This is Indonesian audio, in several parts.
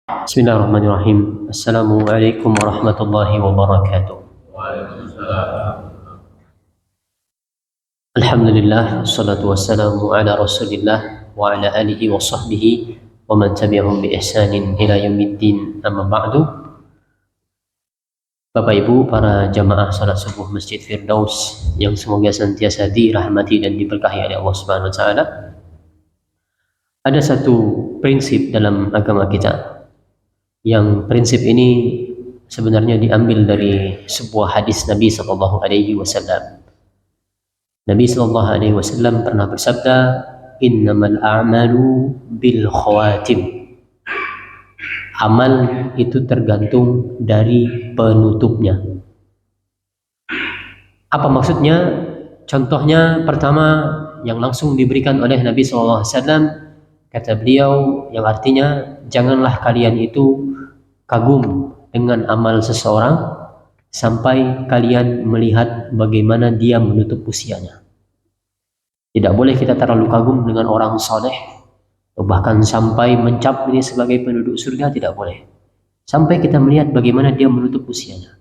Bismillahirrahmanirrahim. Assalamualaikum warahmatullahi wabarakatuh. Alhamdulillah, wassalatu wassalamu ala rasulillah wa ala alihi wa sahbihi wa man tabi'ahum bi ihsanin ila yaumiddin, amma ba'du. Bapak Ibu, para jamaah salat subuh Masjid Firdaus yang semoga senantiasa dirahmati dan diberkahi oleh Allah Subhanahu wa taala. Ada satu prinsip dalam agama kita, yang prinsip ini sebenarnya diambil dari sebuah hadis Nabi Sallallahu Alaihi Wasallam. Nabi Sallallahu Alaihi Wasallam pernah bersabda, "Innamal a'malu bil khawatim." Amal itu tergantung dari penutupnya. Apa maksudnya? Contohnya pertama yang langsung diberikan oleh Nabi Sallallahu Alaihi Wasallam, kata beliau, yang artinya janganlah kalian itu kagum dengan amal seseorang sampai kalian melihat bagaimana dia menutup usianya. Tidak boleh kita terlalu kagum dengan orang soleh, bahkan sampai mencap ini sebagai penduduk surga, tidak boleh. Sampai kita melihat bagaimana dia menutup usianya.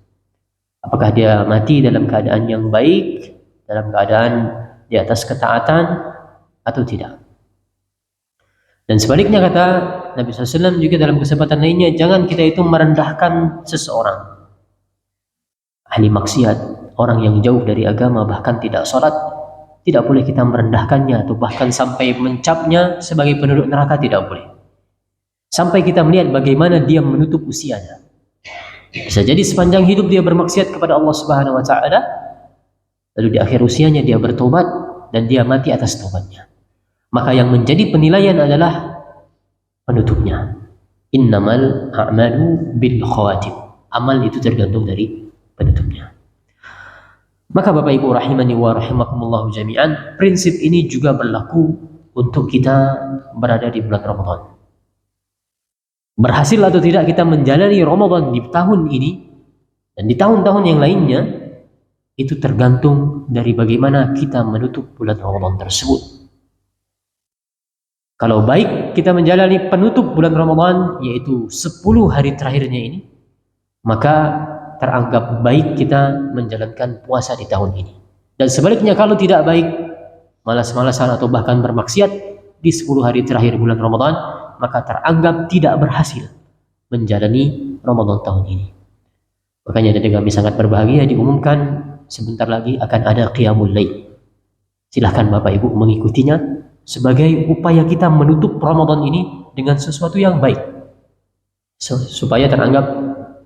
Apakah dia mati dalam keadaan yang baik, dalam keadaan di atas ketaatan atau tidak. Dan sebaliknya kata Nabi SAW juga dalam kesempatan lainnya, jangan kita itu merendahkan seseorang. Ahli maksiat, orang yang jauh dari agama, bahkan tidak sholat, tidak boleh kita merendahkannya atau bahkan sampai mencapnya sebagai penduduk neraka, tidak boleh. Sampai kita melihat bagaimana dia menutup usianya. Bisa jadi sepanjang hidup dia bermaksiat kepada Allah Subhanahu wa taala, lalu di akhir usianya dia bertobat dan dia mati atas tobatnya. Maka yang menjadi penilaian adalah penutupnya. Innamal a'malu bil khawatim. Amal itu tergantung dari penutupnya. Maka Bapak Ibu rahimani wa rahimakumullah jami'an, prinsip ini juga berlaku untuk kita berada di bulan Ramadan. Berhasil atau tidak kita menjalani Ramadan di tahun ini dan di tahun-tahun yang lainnya, itu tergantung dari bagaimana kita menutup bulan Ramadan tersebut. Kalau baik kita menjalani penutup bulan Ramadan, yaitu 10 hari terakhirnya ini, maka teranggap baik kita menjalankan puasa di tahun ini. Dan sebaliknya kalau tidak baik, malas-malasan atau bahkan bermaksiat di 10 hari terakhir bulan Ramadan, maka teranggap tidak berhasil menjalani Ramadan tahun ini. Makanya dari kami sangat berbahagia diumumkan sebentar lagi akan ada Qiyamul Lail. Silahkan Bapak Ibu mengikutinya sebagai upaya kita menutup Ramadan ini dengan sesuatu yang baik, supaya teranggap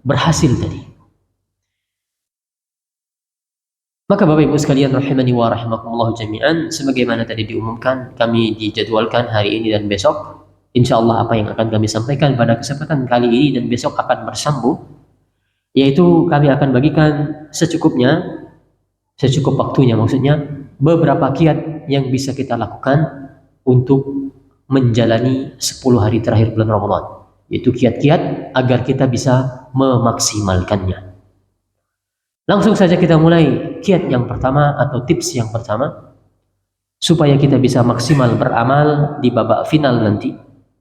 berhasil tadi. Maka Bapak Ibu sekalian rahimani wa rahimakumullah jami'an, sebagaimana tadi diumumkan, kami dijadwalkan hari ini dan besok. Insya Allah apa yang akan kami sampaikan pada kesempatan kali ini dan besok akan bersambung, yaitu kami akan bagikan secukupnya, secukup waktunya maksudnya, beberapa kiat yang bisa kita lakukan untuk menjalani 10 hari terakhir bulan Ramadan, yaitu kiat-kiat agar kita bisa memaksimalkannya. Langsung saja kita mulai kiat yang pertama atau tips yang pertama, supaya kita bisa maksimal beramal di babak final nanti.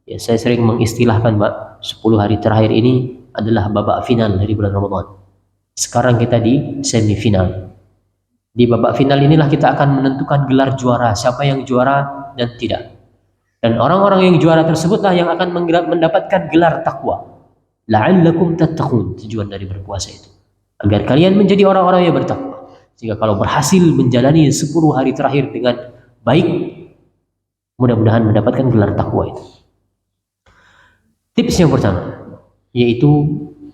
Ya, saya sering mengistilahkan, Pak, 10 hari terakhir ini adalah babak final dari bulan Ramadan. Sekarang kita di semifinal. Di babak final inilah kita akan menentukan gelar juara, siapa yang juara dan tidak. Dan orang-orang yang juara tersebutlah yang akan mendapatkan gelar takwa. La'allakum tattaqun, tujuan dari berpuasa itu, agar kalian menjadi orang-orang yang bertakwa. Jika kalau berhasil menjalani 10 hari terakhir dengan baik, mudah-mudahan mendapatkan gelar takwa itu. Tips yang pertama, yaitu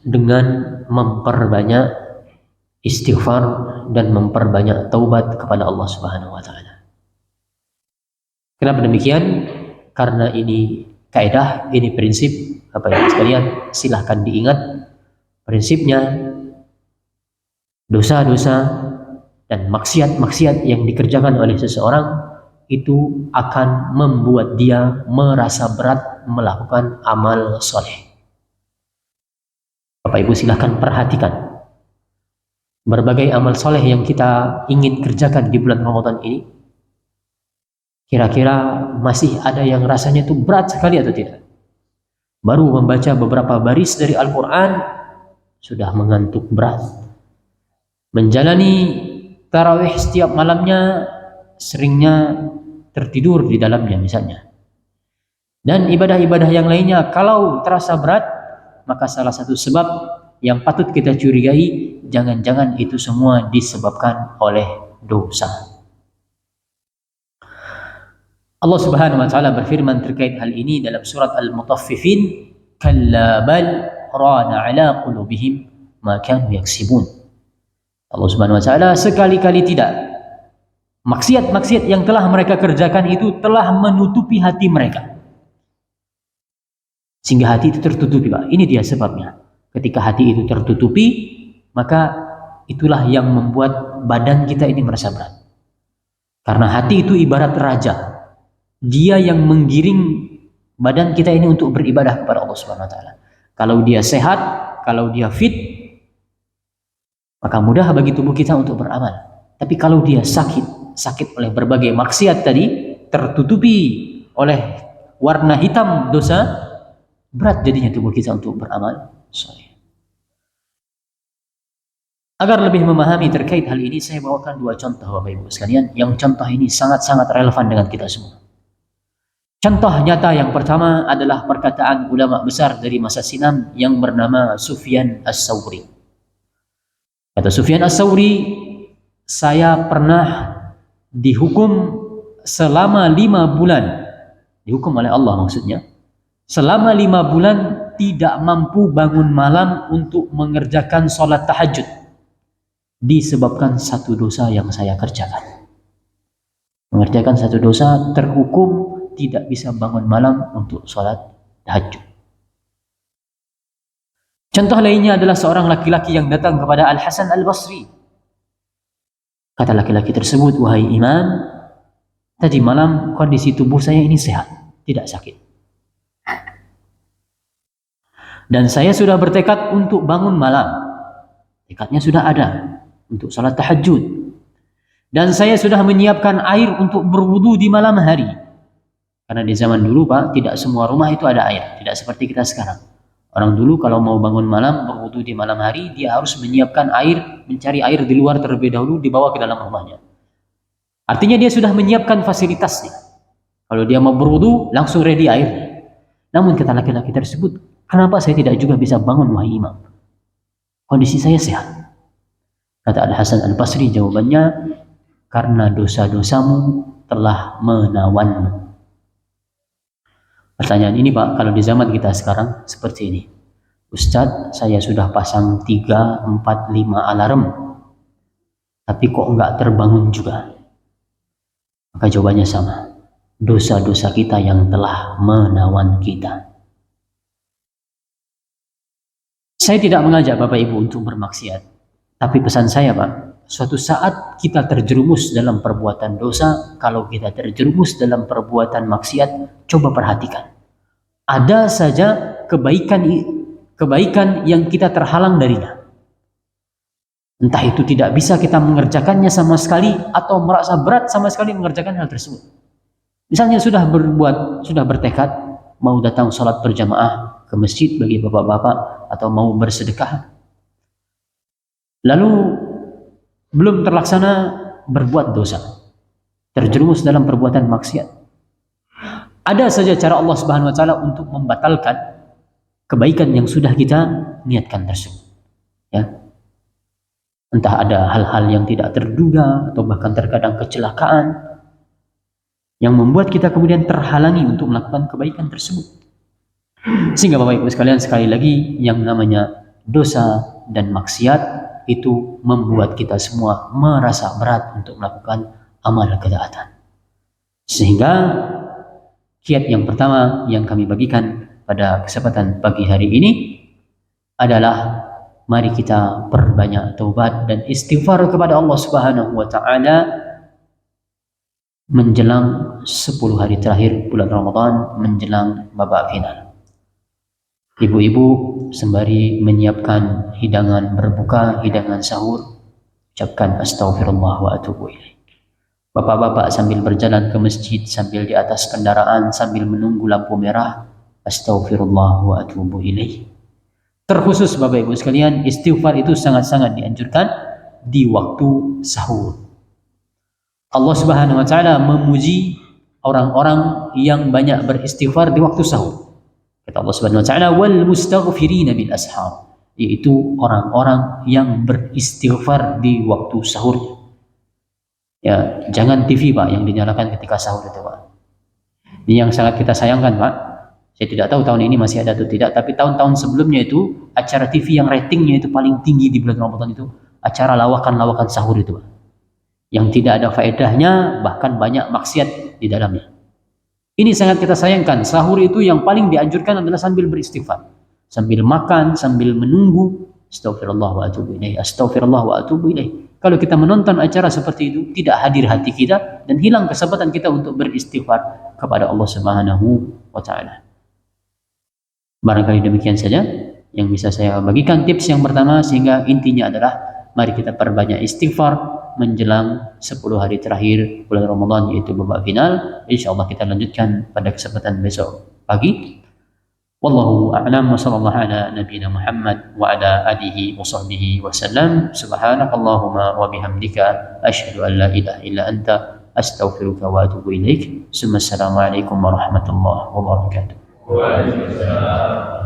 dengan memperbanyak istighfar dan memperbanyak taubat kepada Allah Subhanahu wa taala. Kenapa demikian? Karena ini kaidah, ini prinsip, Bapak Ibu sekalian, silahkan diingat prinsipnya. Dosa-dosa dan maksiat-maksiat yang dikerjakan oleh seseorang itu akan membuat dia merasa berat melakukan amal soleh. Bapak Ibu silahkan perhatikan berbagai amal soleh yang kita ingin kerjakan di bulan Ramadan ini. Kira-kira masih ada yang rasanya itu berat sekali atau tidak? baru membaca beberapa baris dari Al-Quran sudah mengantuk berat. Menjalani tarawih setiap malamnya seringnya tertidur di dalamnya misalnya. Dan ibadah-ibadah yang lainnya kalau terasa berat, maka salah satu sebab yang patut kita curigai, jangan-jangan itu semua disebabkan oleh dosa. Allah Subhanahu wa taala berfirman terkait hal ini dalam surat Al-Mutaffifin, "Kalla bal rana ala qulubihim ma kanu yaksibun." Allah Subhanahu wa taala sekali-kali tidak. Maksiat-maksiat yang telah mereka kerjakan itu telah menutupi hati mereka. Sehingga hati itu tertutupi, Pak. Ini dia sebabnya. Ketika hati itu tertutupi, maka itulah yang membuat badan kita ini merasa berat. Karena hati itu ibarat raja. Dia yang menggiring badan kita ini untuk beribadah kepada Allah Subhanahu wa taala. Kalau dia sehat, kalau dia fit, maka mudah bagi tubuh kita untuk beramal. Tapi kalau dia sakit oleh berbagai maksiat tadi, tertutupi oleh warna hitam dosa, berat jadinya tubuh kita untuk beramal soleh. Agar lebih memahami terkait hal ini, saya bawakan dua contoh Bapak Ibu sekalian, yang contoh ini sangat-sangat relevan dengan kita semua. Contoh nyata yang pertama adalah perkataan ulama besar dari masa silam yang bernama Sufyan As-Tsauri. Kata Sufyan As-Tsauri, saya pernah dihukum selama 5 bulan, dihukum oleh Allah maksudnya, selama 5 bulan tidak mampu bangun malam untuk mengerjakan sholat tahajud disebabkan satu dosa yang saya kerjakan. Mengerjakan satu dosa, terhukum tidak bisa bangun malam untuk sholat tahajud. Contoh lainnya adalah seorang laki-laki yang datang kepada Al-Hasan Al-Basri. Kata laki-laki tersebut, "Wahai Imam, tadi malam kondisi tubuh saya ini sehat, tidak sakit. Dan saya sudah bertekad untuk bangun malam. Tekadnya sudah ada untuk salat tahajud. Dan saya sudah menyiapkan air untuk berwudu di malam hari." Karena di zaman dulu, Pak, tidak semua rumah itu ada air. Tidak seperti kita sekarang. Orang dulu kalau mau bangun malam, berwudu di malam hari, dia harus menyiapkan air, mencari air di luar terlebih dahulu, dibawa ke dalam rumahnya. Artinya dia sudah menyiapkan fasilitasnya. Kalau dia mau berwudu, langsung ready airnya. Namun kata laki-laki tersebut, "Kenapa saya tidak juga bisa bangun, wahai Imam? Kondisi saya sehat." Kata Al-Hasan Al-Basri, jawabannya, "Karena dosa-dosamu telah menawanmu." Pertanyaan ini, Pak, kalau di zaman kita sekarang seperti ini. "Ustadz, saya sudah pasang 3, 4, 5 alarm, tapi kok nggak terbangun juga?" Maka jawabannya sama. Dosa-dosa kita yang telah menawan kita. Saya tidak mengajak Bapak Ibu untuk bermaksiat. Tapi pesan saya, Pak, suatu saat kita terjerumus dalam perbuatan dosa. Kalau kita terjerumus dalam perbuatan maksiat, coba perhatikan. Ada saja kebaikan yang kita terhalang darinya. Entah itu tidak bisa kita mengerjakannya sama sekali, atau merasa berat sama sekali mengerjakan hal tersebut. Misalnya sudah bertekad mau datang sholat berjamaah ke masjid bagi bapak-bapak, atau mau bersedekah, lalu belum terlaksana, berbuat dosa, terjerumus dalam perbuatan maksiat. Ada saja cara Allah Subhanahu wa taala untuk membatalkan kebaikan yang sudah kita niatkan tersebut. Ya. Entah ada hal-hal yang tidak terduga, atau bahkan terkadang kecelakaan yang membuat kita kemudian terhalangi untuk melakukan kebaikan tersebut. Sehingga Bapak Ibu sekalian, sekali lagi, yang namanya dosa dan maksiat itu membuat kita semua merasa berat untuk melakukan amal ketaatan. Sehingga kiat yang pertama yang kami bagikan pada kesempatan pagi hari ini adalah, mari kita perbanyak taubat dan istighfar kepada Allah Subhanahu wa taala menjelang 10 hari terakhir bulan Ramadan, menjelang babak final. Ibu-ibu sembari menyiapkan hidangan berbuka, hidangan sahur, ucapkan astaghfirullah wa atubu ilaih. Bapak-bapak sambil berjalan ke masjid, sambil di atas kendaraan, sambil menunggu lampu merah, astaghfirullah wa atubu ilaih. Terkhusus Bapak Ibu sekalian, istighfar itu sangat-sangat dianjurkan di waktu sahur. Allah Subhanahu wa taala memuji orang-orang yang banyak beristighfar di waktu sahur. Kata Allah Subhanahu wa taala, wal mustaghfirina bil ashar, yaitu orang-orang yang beristighfar di waktu sahur. Ya, jangan TV Pak yang dinyalakan ketika sahur itu Pak. Ini yang sangat kita sayangkan Pak. Saya tidak tahu tahun ini masih ada atau tidak, tapi tahun-tahun sebelumnya itu acara TV yang ratingnya itu paling tinggi di bulan Ramadan itu acara lawakan-lawakan sahur itu Pak. Yang tidak ada faedahnya, bahkan banyak maksiat di dalamnya. Ini sangat kita sayangkan. Sahur itu yang paling dianjurkan adalah sambil beristighfar, sambil makan, sambil menunggu. Astaghfirullah wa atubu ilaih, astaghfirullah wa atubu ilaih. Kalau kita menonton acara seperti itu, tidak hadir hati kita dan hilang kesempatan kita untuk beristighfar kepada Allah Subhanahu wa taala. Barangkali demikian saja yang bisa saya bagikan tips yang pertama, sehingga intinya adalah mari kita perbanyak istighfar menjelang 10 hari terakhir bulan Ramadan, yaitu babak final. Insyaallah kita lanjutkan pada kesempatan besok pagi. Wallahu a'lam wa sallallahu ala nabiyyina Muhammad wa ala alihi wa sahbihi wa sallam. Subhanakallahumma wa bihamdika asyhadu an la ilaha illa anta astaghfiruka wa atubu ilaik. Assalamualaikum warahmatullahi wabarakatuh. Waalaikumsalam.